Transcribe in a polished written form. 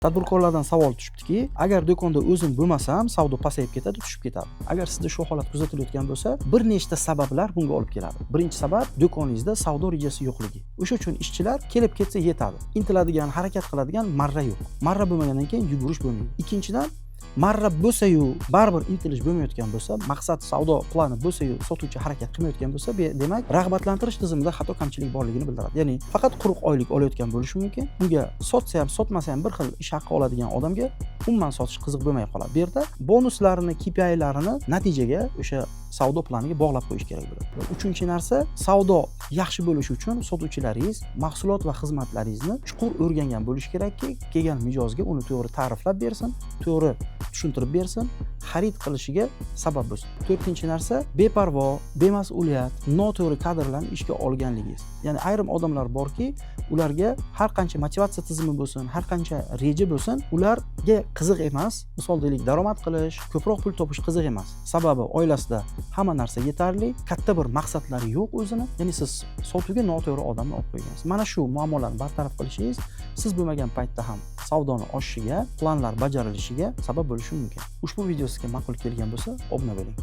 Tadbirkorlardan savol tushibdiki, agar do'konda o'zim bo'lmasam, savdo pasayib ketadi, tushib ketadi. Agar sizda shu holat kuzatilayotgan bo'lsa, bir nechta sabablar bunga olib keladi. Birinchi sabab do'koningizda savdo rejasi yo'qligi. O'sha uchun ishchilar kelib ketsa yetadi. Intiladigan, harakat qiladigan marra yo'q. Marra bo'lmagandan keyin yugurish bo'lmaydi. Ikkinchidan, marra bo'lsa-yu, baribir intilish bo'lmayotgan bo'lsa, maqsad savdo plani bo'lsa-yu, sotuvchi harakat qilmayotgan bo'lsa, demak, rag'batlantirish tizimida xato kamchilik borligini bildiradi. Ya'ni, faqat quruq oylik olayotgan bo'lishi mumkin. Unga sotsa ham, sotmasa ham bir xil ish haqqi oladigan odamga umuman sotish qiziq bo'lmay qoladi. Bu yerda bonuslarini, KPI'larini natijaga o'sha savdo planiga bog'lab qo'yish kerak bo'ladi. Uchinchi narsa, savdo yaxshi bo'lishi uchun sotuvchilaringiz mahsulot va xizmatlaringizni chuqur o'rgangan bo'lishi kerakki, kelgan mijozga uni to'g'ri ta'riflab bersin, to'g'ri tushuntirib bersin, xarid qilishiga sabab bo'lsin. To'rtinchi narsa, beparvo, bemas'uliyat, noto'g'ri kadrlarni ishga olganligingiz. Ya'ni ayrim odamlar borki, ularga har qancha motivatsiya tizimi bo'lsin, har qancha reja bo'lsin, ularga qiziq emas. Misol deylik, daromad qilish, ko'proq pul topish qiziq emas. Sababi oilasida hamma narsa yetarli, katta bir maqsadlari yo'q o'zini. Ya'ni siz sotuvga noto'g'ri odamni olib qo'ygansiz. Mana shu muammolarni bartaraf qilishingiz siz bo'lmagan paytda ham savdoni oshishiga, planlar bajarilishiga sabab bo'lishi mumkin. Ushbu video sizga ma'qul kelgan bo'lsa, obuna bo'ling.